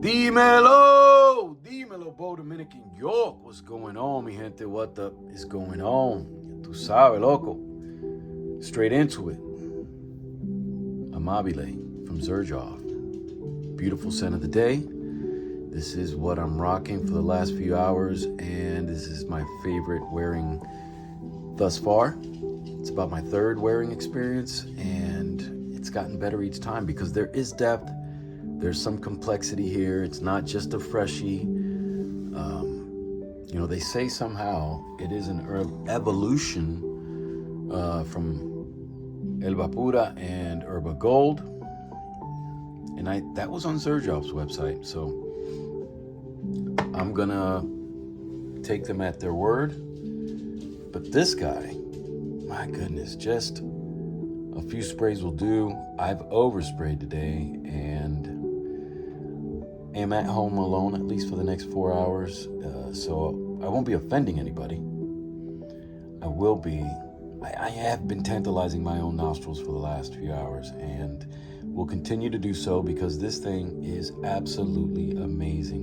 Dímelo, dímelo, Bo Dominican York. What's going on, mi gente? What the is going on? Tú sabes, loco. Straight into it. Amabile from Xerjoff. Beautiful scent of the day. This is what I'm rocking for the last few hours, and this is my favorite wearing thus far. It's about my third wearing experience, and it's gotten better each time because there is depth. There's some complexity here. It's not just a freshie. They say somehow it is an evolution from Elba Pura and Herba Gold. And that was on Xerjoff's website. So I'm gonna take them at their word. But this guy, my goodness, just a few sprays will do. I've oversprayed today and am at home alone at least for the next 4 hours, so I won't be offending anybody. I have been tantalizing my own nostrils for the last few hours and will continue to do so because this thing is absolutely amazing.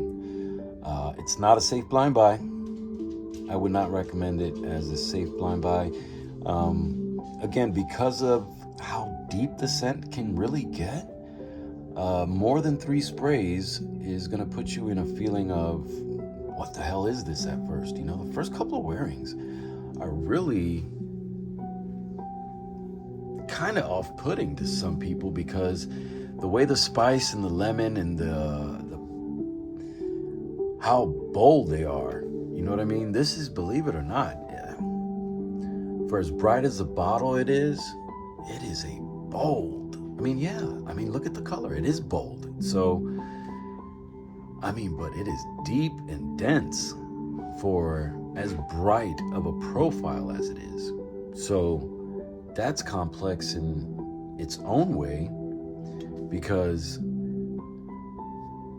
It's not a safe blind buy. I would not recommend it as a safe blind buy. Again, because of how deep the scent can really get. More than 3 sprays is going to put you in a feeling of, what the hell is this at first? The first couple of wearings are really kind of off-putting to some people because the way the spice and the lemon and how bold they are, you know what I mean? This is, believe it or not, for as bright as the bottle it is a bold. Look at the color. It is bold. So, but it is deep and dense for as bright of a profile as it is. So, that's complex in its own way because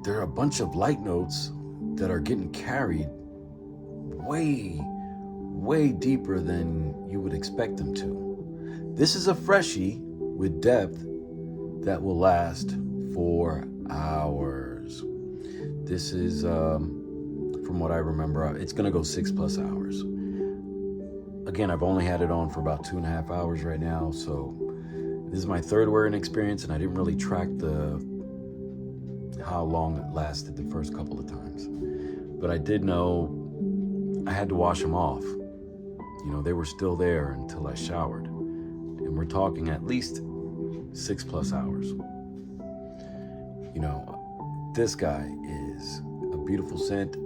there are a bunch of light notes that are getting carried way, way deeper than you would expect them to. This is a freshie with depth that will last for hours. This is, from what I remember, it's gonna go 6+ hours. Again, I've only had it on for about 2.5 hours right now, so this is my third wearing experience, and I didn't really track how long it lasted the first couple of times. But I did know I had to wash them off. They were still there until I showered. And we're talking at least 6+ hours. This guy is a beautiful scent.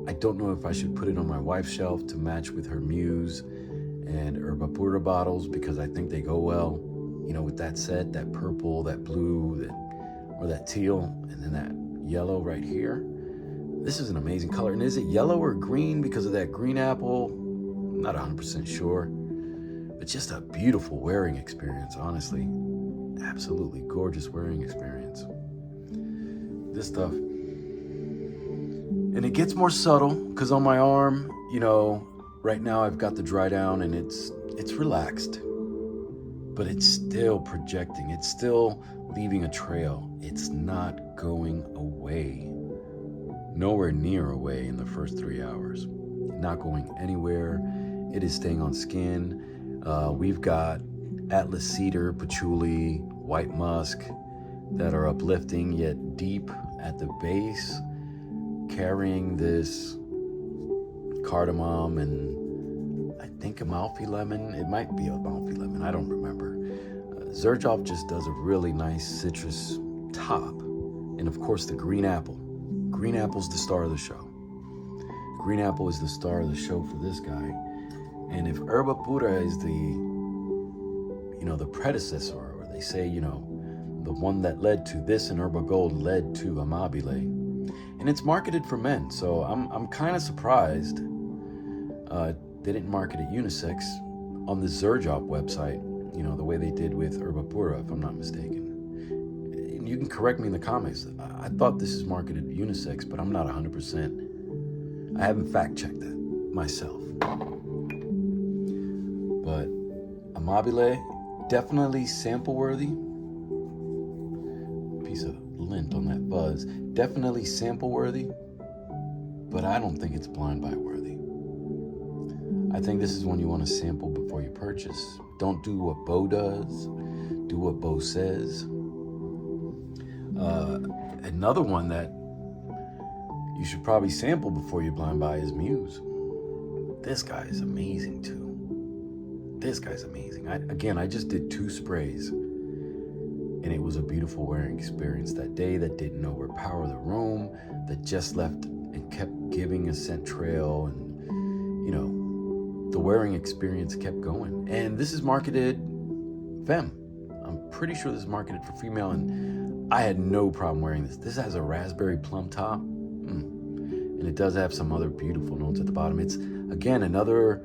I don't know if I should put it on my wife's shelf to match with her Muse and Herba Pura bottles because I think they go well, with that set, that purple, that blue, or that teal, and then that yellow right here. This is an amazing color. And is it yellow or green because of that green apple? I'm not 100% sure. But just a beautiful wearing experience, honestly. Absolutely gorgeous wearing experience. This stuff. And it gets more subtle because on my arm, right now I've got the dry down and it's relaxed. But it's still projecting. It's still leaving a trail. It's not going away. Nowhere near away in the first 3 hours. Not going anywhere. It is staying on skin. We've got Atlas cedar, patchouli, white musk that are uplifting yet deep at the base, carrying this cardamom and I think Amalfi lemon. It might be Amalfi lemon. I don't remember. Xerjoff just does a really nice citrus top. And of course the green apple. Green apple's the star of the show. Green apple is the star of the show for this guy. And if Herba Pura is the predecessor, or they say, the one that led to this and Herba Gold led to Amabile. And it's marketed for men, so I'm kind of surprised they didn't market it unisex on the Xerjoff website, the way they did with Herba Pura, if I'm not mistaken. And you can correct me in the comments. I thought this is marketed unisex, but I'm not 100%. I haven't fact-checked that myself. But Amabile, definitely sample-worthy. Piece of lint on that fuzz. Definitely sample worthy, but I don't think it's blind buy worthy. I think this is one you want to sample before you purchase. Don't do what Bo does. Do what Bo says. Another one that you should probably sample before you blind buy is Muse. This guy is amazing too. This guy's amazing. I just did 2 sprays, and it was a beautiful wearing experience that day that didn't overpower the room, that just left and kept giving a scent trail, and you know, the wearing experience kept going. And this is marketed femme. I'm pretty sure this is marketed for female, and I had no problem wearing this. This has a raspberry plum top, and it does have some other beautiful notes at the bottom. It's, again, another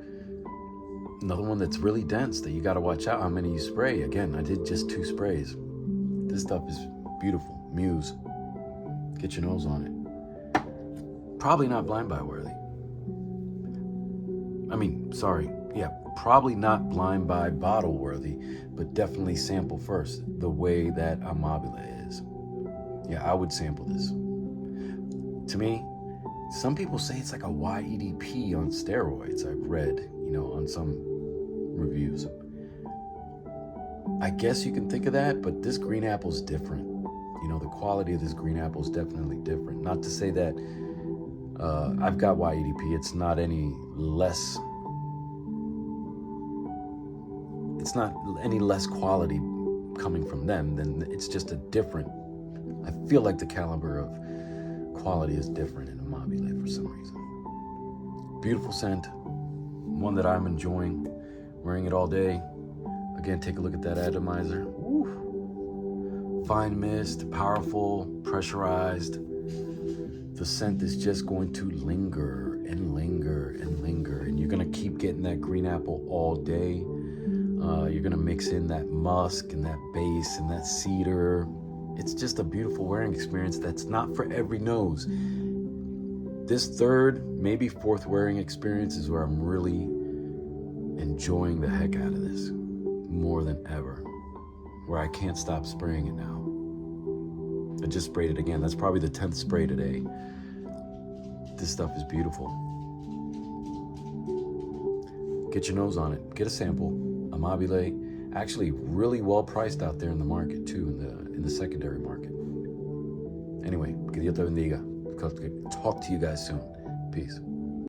one that's really dense that you got to watch out how many you spray. Again, I did just 2 sprays. This stuff is beautiful. Muse. Get your nose on it. Probably not blind buy worthy. Probably not blind buy bottle worthy, but definitely sample first, the way that Amabile is. Yeah, I would sample this. To me, some people say it's like a YEDP on steroids. I've read, on some reviews. I guess you can think of that, but this green apple's different. The quality of this green apple is definitely different. Not to say that I've got YEDP. It's not any less. It's not any less quality coming from them. Then it's just a different. I feel like the caliber of quality is different in Amabile for some reason. Beautiful scent, one that I'm enjoying, wearing it all day. Again, take a look at that atomizer. Woo. Fine mist, powerful, pressurized. The scent is just going to linger and linger and linger, and you're gonna keep getting that green apple all day. You're gonna mix in that musk and that base and that cedar. It's just a beautiful wearing experience that's not for every nose. This 3rd, maybe 4th wearing experience is where I'm really enjoying the heck out of this more than ever, where I can't stop spraying it now. I just sprayed it again. That's probably the 10th spray today. This stuff is beautiful. Get your nose on it. Get a sample. Amabile, actually really well priced out there in the market too, in the secondary market. Anyway, que Dios te bendiga. Talk to you guys soon. Peace.